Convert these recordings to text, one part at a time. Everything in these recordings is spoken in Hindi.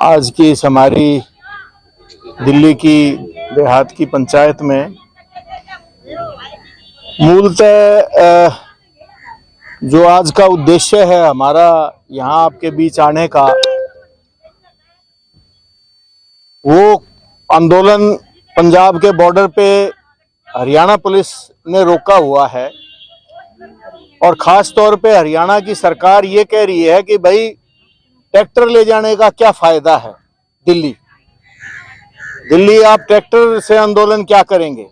आज की इस हमारी दिल्ली की देहात की पंचायत में मूलतः जो आज का उद्देश्य है हमारा यहाँ आपके बीच आने का, वो आंदोलन पंजाब के बॉर्डर पे हरियाणा पुलिस ने रोका हुआ है। और ख़ास तौर पे हरियाणा की सरकार ये कह रही है कि भाई ट्रैक्टर ले जाने का क्या फ़ायदा है। दिल्ली आप ट्रैक्टर से आंदोलन क्या करेंगे।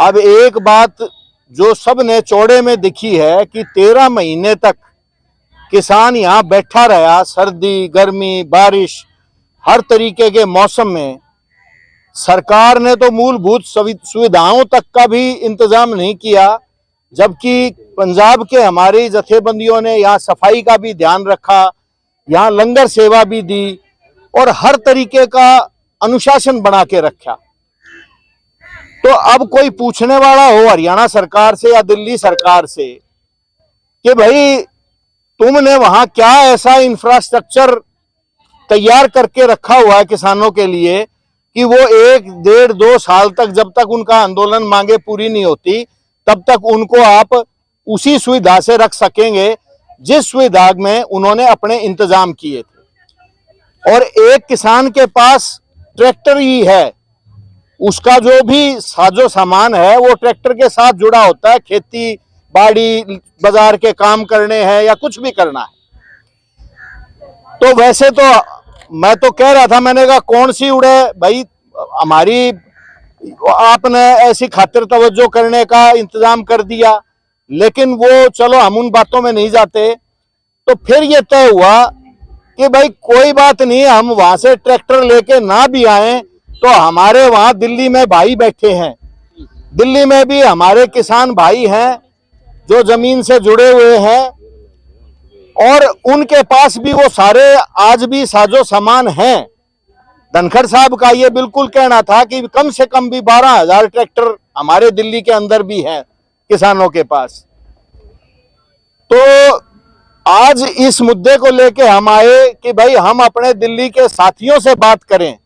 अब एक बात जो सब ने चौड़े में दिखी है कि 13 महीने तक किसान यहाँ बैठा रहा, सर्दी गर्मी बारिश हर तरीके के मौसम में। सरकार ने तो मूलभूत सुविधाओं तक का भी इंतजाम नहीं किया, जबकि पंजाब के हमारी जथेबंदियों ने यहाँ सफाई का भी ध्यान रखा, यहाँ लंगर सेवा भी दी और हर तरीके का अनुशासन बना के रखा। तो अब कोई पूछने वाला हो हरियाणा सरकार से या दिल्ली सरकार से कि भाई तुमने वहां क्या ऐसा इंफ्रास्ट्रक्चर तैयार करके रखा हुआ है किसानों के लिए कि वो 1, 1.5, 2 साल तक, जब तक उनका आंदोलन मांगे पूरी नहीं होती तब तक उनको आप उसी सुविधा से रख सकेंगे जिस सुविधा में उन्होंने अपने इंतजाम किए थे। और एक किसान के पास ट्रैक्टर ही है, उसका जो भी साजो सामान है वो ट्रैक्टर के साथ जुड़ा होता है, खेती बाड़ी बाजार के काम करने हैं या कुछ भी करना है। तो वैसे तो मैं तो कह रहा था, मैंने कहा कौन सी उड़े भाई, हमारी आपने ऐसी खातिर तवज्जो करने का इंतजाम कर दिया, लेकिन वो चलो हम उन बातों में नहीं जाते। तो फिर ये तय हुआ कि भाई कोई बात नहीं, हम वहां से ट्रैक्टर लेके ना भी आए तो हमारे वहां दिल्ली में भाई बैठे हैं, दिल्ली में भी हमारे किसान भाई हैं जो जमीन से जुड़े हुए हैं और उनके पास भी वो सारे आज भी साजो सामान हैं। धनखड़ साहब का ये बिल्कुल कहना था कि कम से कम भी 12,000 ट्रैक्टर हमारे दिल्ली के अंदर भी हैं किसानों के पास। तो आज इस मुद्दे को लेके हम आए कि भाई हम अपने दिल्ली के साथियों से बात करें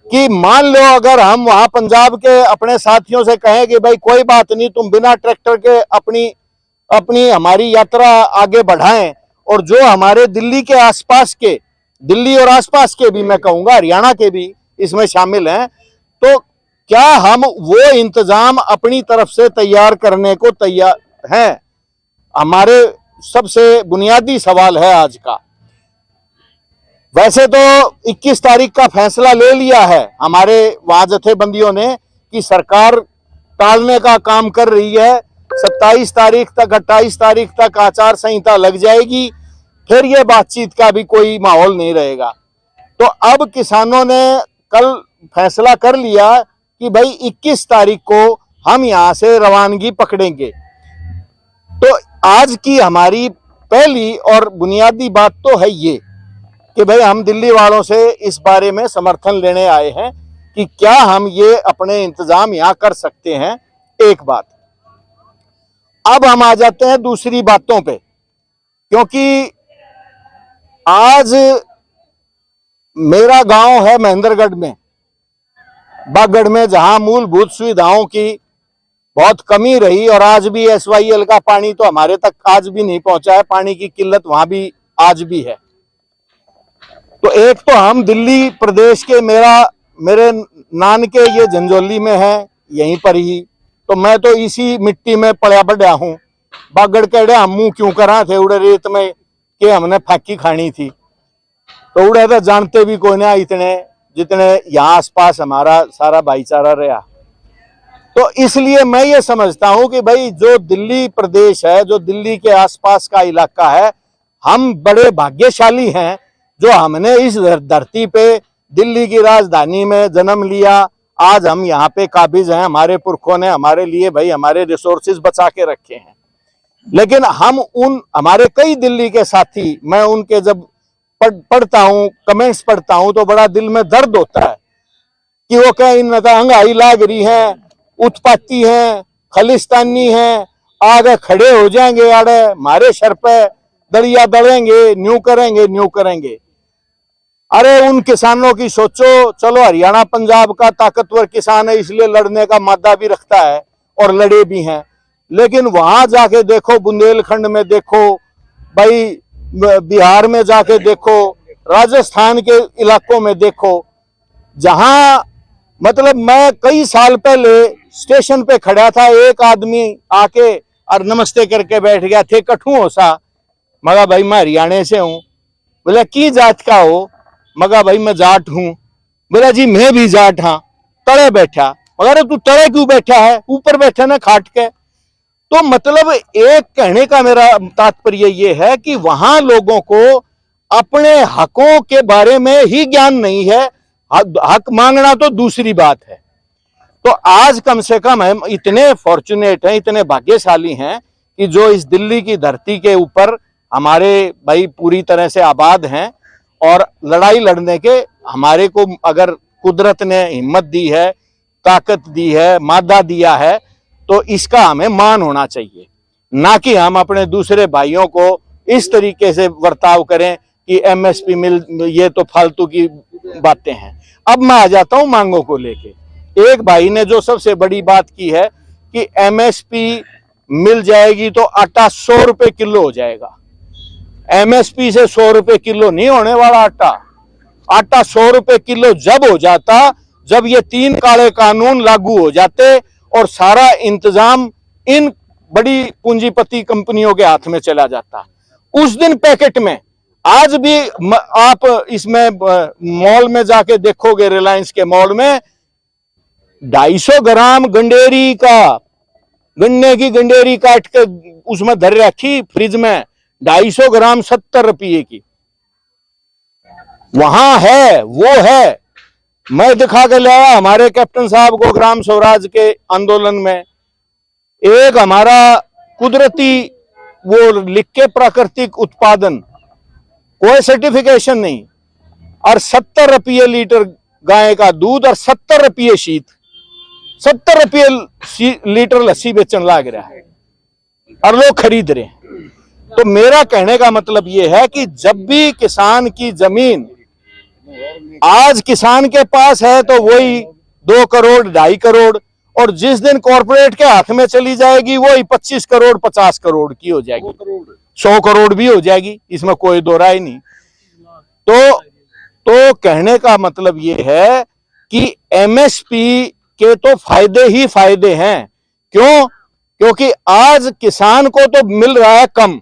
कि मान लो अगर हम वहां पंजाब के अपने साथियों से कहें कि भाई कोई बात नहीं, तुम बिना ट्रैक्टर के अपनी हमारी यात्रा आगे बढ़ाएं, और जो हमारे दिल्ली के आसपास के, दिल्ली और आसपास के भी मैं कहूंगा हरियाणा के भी इसमें शामिल हैं, तो क्या हम वो इंतजाम अपनी तरफ से तैयार करने को तैयार हैं। हमारे सबसे बुनियादी सवाल है आज का। वैसे तो 21 तारीख का फैसला ले लिया है हमारे वहां जथेबंदियों ने कि सरकार टालने का काम कर रही है, 27 तारीख तक 28 तारीख तक आचार संहिता लग जाएगी, फिर ये बातचीत का भी कोई माहौल नहीं रहेगा। तो अब किसानों ने कल फैसला कर लिया कि भाई 21 तारीख को हम यहां से रवानगी पकड़ेंगे। तो आज की हमारी पहली और बुनियादी बात तो है ये कि भाई हम दिल्ली वालों से इस बारे में समर्थन लेने आए हैं कि क्या हम ये अपने इंतजाम यहां कर सकते हैं। एक बात। अब हम आ जाते हैं दूसरी बातों पे, क्योंकि आज मेरा गांव है महेंद्रगढ़ में, बागगढ़ में, जहां मूलभूत सुविधाओं की बहुत कमी रही और आज भी SYL का पानी तो हमारे तक आज भी नहीं पहुंचा है, पानी की किल्लत वहां भी आज भी है। तो एक तो हम दिल्ली प्रदेश के, मेरे नानके ये झंझोली में है, यहीं पर ही, तो मैं तो इसी मिट्टी में पड़ा बढ़ा हूँ। बागगढ़ के हम मुंह क्यों करा थे उड़े रेत में कि हमने फाकी खानी थी, तो उड़े तो जानते भी कोई ना इतने जितने यहाँ आसपास हमारा सारा भाईचारा रहा। तो इसलिए मैं ये समझता हूं कि भाई जो दिल्ली प्रदेश है, जो दिल्ली के आसपास का इलाका है, हम बड़े भाग्यशाली हैं जो हमने इस धरती पे दिल्ली की राजधानी में जन्म लिया। आज हम यहाँ पे काबिज हैं, हमारे पुरखों ने हमारे लिए भाई हमारे रिसोर्सेज बचा के रखे हैं। लेकिन हम हमारे कई दिल्ली के साथी, मैं उनके जब पढ़ता हूँ, कमेंट्स पढ़ता हूँ, तो बड़ा दिल में दर्द होता है कि वो कहीं महंगाई लाग रही है, उत्पाती हैं, खालिस्तानी हैं, आगे खड़े हो जाएंगे, आड़े हमारे सर पे दरिया दड़ेंगे, न्यू करेंगे। अरे उन किसानों की सोचो, चलो हरियाणा पंजाब का ताकतवर किसान है इसलिए लड़ने का मादा भी रखता है और लड़े भी हैं, लेकिन वहां जाके देखो, बुंदेलखंड में देखो भाई, बिहार में जाके देखो, राजस्थान के इलाकों में देखो, जहां मतलब मैं कई साल पहले स्टेशन पे खड़ा था, एक आदमी आके और नमस्ते करके बैठ गया, थे कठू हो सा, मगा भाई मैं हरियाणा से हूं। बोला की जात का हो? मगा भाई मैं जाट हूं। बोला जी मैं भी जाट हाँ। तड़े बैठा। अरे तू तड़े क्यों बैठा है? ऊपर बैठा ना खाट के। तो मतलब एक कहने का मेरा तात्पर्य ये है कि वहां लोगों को अपने हकों के बारे में ही ज्ञान नहीं है, हक मांगना तो दूसरी बात है। तो आज कम से कम हम इतने फॉर्चुनेट हैं, इतने भाग्यशाली हैं कि जो इस दिल्ली की धरती के ऊपर हमारे भाई पूरी तरह से आबाद हैं, और लड़ाई लड़ने के हमारे को अगर कुदरत ने हिम्मत दी है, ताकत दी है, मादा दिया है, तो इसका हमें मान होना चाहिए, ना कि हम अपने दूसरे भाइयों को इस तरीके से बर्ताव करें कि एमएसपी मिल, ये तो फालतू की बातें हैं। अब मैं आ जाता हूं मांगों को लेके। एक भाई ने जो सबसे बड़ी बात की है कि एमएसपी मिल जाएगी तो आटा 100 रुपए किलो हो जाएगा। एमएसपी से 100 रुपए किलो नहीं होने वाला आटा। आटा 100 रुपए किलो जब हो जाता जब ये 3 काले कानून लागू हो जाते और सारा इंतजाम इन बड़ी पूंजीपति कंपनियों के हाथ में चला जाता। उस दिन पैकेट में, आज भी आप इसमें मॉल में जाके देखोगे, रिलायंस के मॉल में 250 ग्राम गंडेरी का, गन्ने की गंडेरी काट के उसमें धर रखी फ्रिज में, 250 ग्राम 70 रुपये की। वहां है, वो है। मैं दिखा के लाया हमारे कैप्टन साहब को ग्राम स्वराज के आंदोलन में, एक हमारा कुदरती वो लिख के प्राकृतिक उत्पादन, कोई सर्टिफिकेशन नहीं, और 70 रुपये लीटर गाय का दूध और 70 रुपये शीत, 70 रुपये लीटर लस्सी बेचने लग रहा है और लोग खरीद रहे हैं। तो मेरा कहने का मतलब यह है कि जब भी किसान की जमीन आज किसान के पास है तो वही 2 करोड़ 2.5 करोड़, और जिस दिन कॉर्पोरेट के हाथ में चली जाएगी वही 25 करोड़ 50 करोड़ की हो जाएगी, 100 करोड़ भी हो जाएगी, इसमें कोई दो राय नहीं। तो कहने का मतलब यह है कि एमएसपी के तो फायदे ही फायदे हैं। क्यों? क्योंकि आज किसान को तो मिल रहा है कम,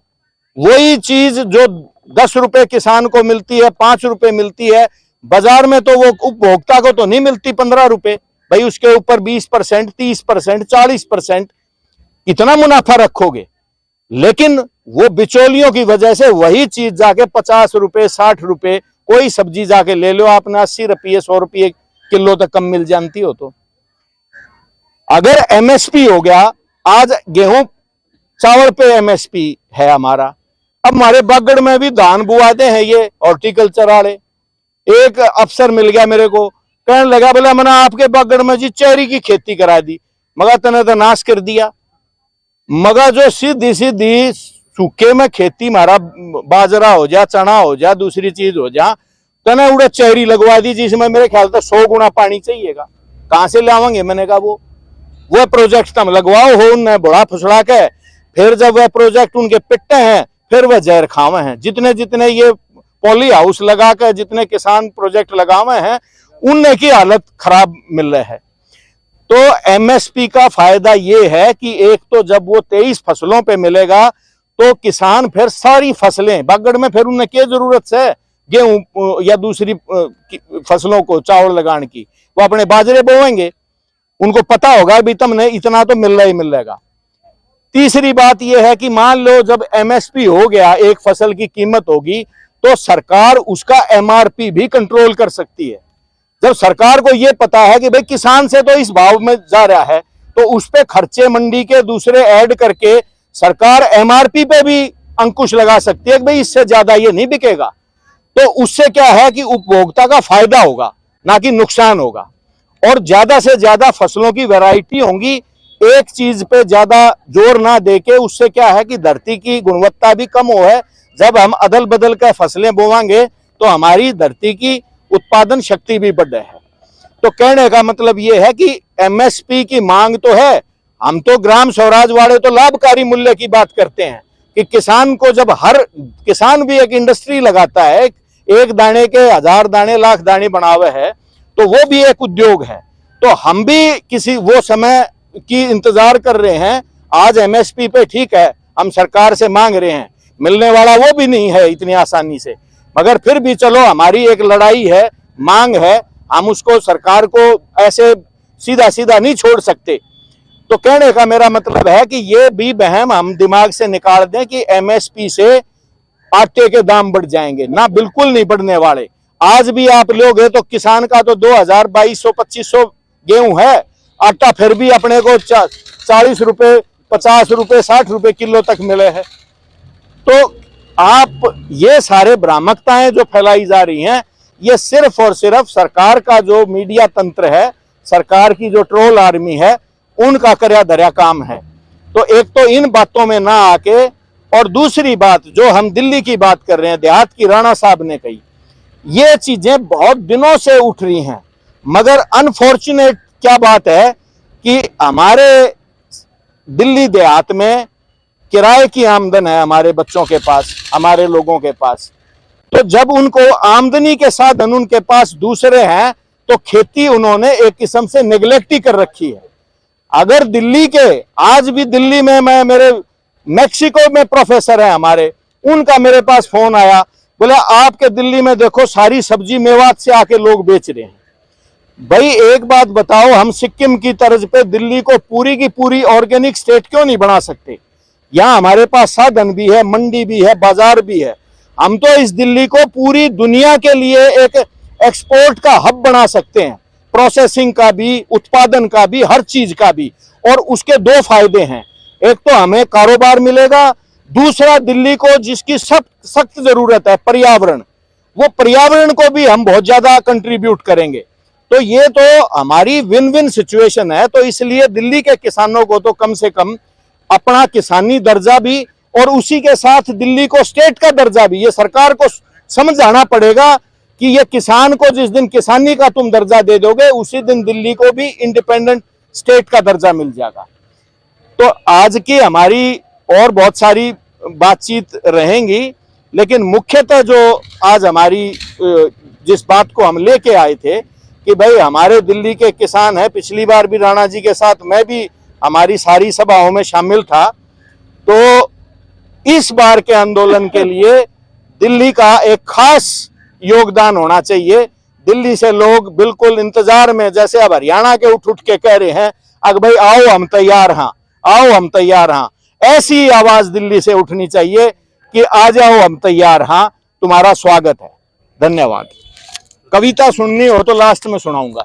वही चीज जो 10 रुपए किसान को मिलती है, 5 रुपए मिलती है बाजार में, तो वो उपभोक्ता को तो नहीं मिलती 15 रुपए। भाई उसके ऊपर 20%, 30%, 40% कितना मुनाफा रखोगे? लेकिन वो बिचौलियों की वजह से वही चीज जाके 50 रुपए 60 रुपए, कोई सब्जी जाके ले लो आपने 80 रुपये 100 रुपये किलो तक कम मिल जाती हो। तो अगर एमएसपी हो गया, आज गेहूं चावल पे एमएसपी है हमारा, अब हमारे बागड़ में भी धान बुआते हैं ये हॉर्टिकल्चर वाले। एक अफसर मिल गया मेरे को, कहने लगा बोला मैंने आपके बागड़ में जी चेरी की खेती करा दी, मगा तने तो नाश कर दिया। मगा जो सीधी सीधी सूखे में खेती मारा, बाजरा हो जा, चना हो जा, दूसरी चीज हो जा, तने उड़े चेरी लगवा दी जिसमें मेरे ख्याल से 100 गुना पानी चाहिएगा। कहां से लावांगे? मैंने कहा वो प्रोजेक्ट तुम लगवाओ हो उनने बड़ा फुसड़ा के, फिर जब वह प्रोजेक्ट उनके पिट्टे हैं फिर वह जहर खावे हैं। जितने जितने ये पॉली हाउस लगा कर जितने किसान प्रोजेक्ट लगावे हैं उनने की हालत खराब मिल रही है। तो एमएसपी का फायदा ये है कि एक तो जब वो 23 फसलों पे मिलेगा तो किसान फिर सारी फसलें बागड़ में, फिर उन्हें क्या जरूरत है गेहूं या दूसरी फसलों को चावल लगाने की, वो अपने बाजरे बोएंगे, उनको पता होगा भी तुमने इतना तो मिल रहा ही मिल रहेगा। तीसरी बात यह है कि मान लो जब एमएसपी हो गया, एक फसल की कीमत होगी, तो सरकार उसका एमआरपी भी कंट्रोल कर सकती है। जब सरकार को यह पता है कि भाई किसान से तो इस भाव में जा रहा है, तो उस पे खर्चे मंडी के दूसरे ऐड करके सरकार एमआरपी पे भी अंकुश लगा सकती है कि भाई इससे ज्यादा ये नहीं बिकेगा। तो उससे क्या है कि उपभोक्ता का फायदा होगा, ना कि नुकसान होगा, और ज्यादा से ज्यादा फसलों की वैरायटी होंगी। एक चीज पे ज्यादा जोर ना देके उससे क्या है कि धरती की गुणवत्ता भी कम हो है। जब हम अदल बदल कर फसलें बोवांगे तो हमारी धरती की उत्पादन शक्ति भी बढ़ है। तो कहने का मतलब ये है कि एमएसपी की मांग तो है, हम तो ग्राम स्वराज वाले तो लाभकारी मूल्य की बात करते हैं कि किसान को, जब हर किसान भी एक इंडस्ट्री लगाता है, एक दाने के 1000 दाने लाख दाने बनावे है, तो वो भी एक उद्योग है। तो हम भी किसी वो समय की इंतजार कर रहे हैं। आज एमएसपी पे ठीक है, हम सरकार से मांग रहे हैं, मिलने वाला वो भी नहीं है इतनी आसानी से, मगर फिर भी चलो हमारी एक लड़ाई है, मांग है, हम उसको सरकार को ऐसे सीधा सीधा नहीं छोड़ सकते। तो कहने का मेरा मतलब है कि ये भी वहम हम दिमाग से निकाल दें कि एमएसपी से आटे के दाम बढ़ जाएंगे ना, बिल्कुल नहीं बढ़ने वाले। आज भी आप लोग हैं तो किसान का तो 2000 2200 2500 गेहूं है, आटा फिर भी अपने को 40 रुपए 50 रुपए 60 रुपए किलो तक मिले हैं। तो आप ये सारे भ्रामकताएं जो फैलाई जा रही हैं, ये सिर्फ और सिर्फ सरकार का जो मीडिया तंत्र है, सरकार की जो ट्रोल आर्मी है, उनका कर्या धर्या काम है। तो एक तो इन बातों में ना आके, और दूसरी बात जो हम दिल्ली की बात कर रहे हैं, देहात की राणा साहब ने कही, ये चीजें बहुत दिनों से उठ रही हैं, मगर अनफॉर्चुनेट क्या बात है कि हमारे दिल्ली देहात में किराए की आमदन है हमारे बच्चों के पास, हमारे लोगों के पास। तो जब उनको आमदनी के साधन उनके पास दूसरे हैं, तो खेती उन्होंने एक किस्म से नेग्लेक्ट ही कर रखी है। अगर दिल्ली के, आज भी दिल्ली में मैं, मेरे मैक्सिको में प्रोफेसर है हमारे, उनका मेरे पास फोन आया, बोले आपके दिल्ली में देखो सारी सब्जी मेवात से आके लोग बेच रहे हैं। भाई एक बात बताओ, हम सिक्किम की तर्ज पे दिल्ली को पूरी की पूरी ऑर्गेनिक स्टेट क्यों नहीं बना सकते? यहाँ हमारे पास साधन भी है, मंडी भी है, बाजार भी है। हम तो इस दिल्ली को पूरी दुनिया के लिए एक एक्सपोर्ट का हब बना सकते हैं, प्रोसेसिंग का भी, उत्पादन का भी, हर चीज का भी। और उसके दो फायदे हैं, एक तो हमें कारोबार मिलेगा, दूसरा दिल्ली को जिसकी सख्त जरूरत है पर्यावरण, वो पर्यावरण को भी हम बहुत ज्यादा कंट्रीब्यूट करेंगे। तो ये तो हमारी विन विन सिचुएशन है। तो इसलिए दिल्ली के किसानों को तो कम से कम अपना किसानी दर्जा भी, और उसी के साथ दिल्ली को स्टेट का दर्जा भी, ये सरकार को समझ आना पड़ेगा कि ये किसान को जिस दिन किसानी का तुम दर्जा दे दोगे, उसी दिन दिल्ली को भी इंडिपेंडेंट स्टेट का दर्जा मिल जाएगा। तो आज की हमारी और बहुत सारी बातचीत रहेंगी, लेकिन मुख्यतः जो आज हमारी जिस बात को हम लेके आए थे कि भाई हमारे दिल्ली के किसान हैं, पिछली बार भी राणा जी के साथ मैं भी हमारी सारी सभाओं में शामिल था, तो इस बार के आंदोलन के लिए दिल्ली का एक खास योगदान होना चाहिए। दिल्ली से लोग बिल्कुल इंतजार में, जैसे अब हरियाणा के उठ उठ के कह रहे हैं अगर भाई आओ हम तैयार हैं, आओ हम तैयार हैं, ऐसी आवाज दिल्ली से उठनी चाहिए कि आ जाओ हम तैयार हैं, तुम्हारा स्वागत है। धन्यवाद। कविता सुननी हो तो लास्ट में सुनाऊंगा।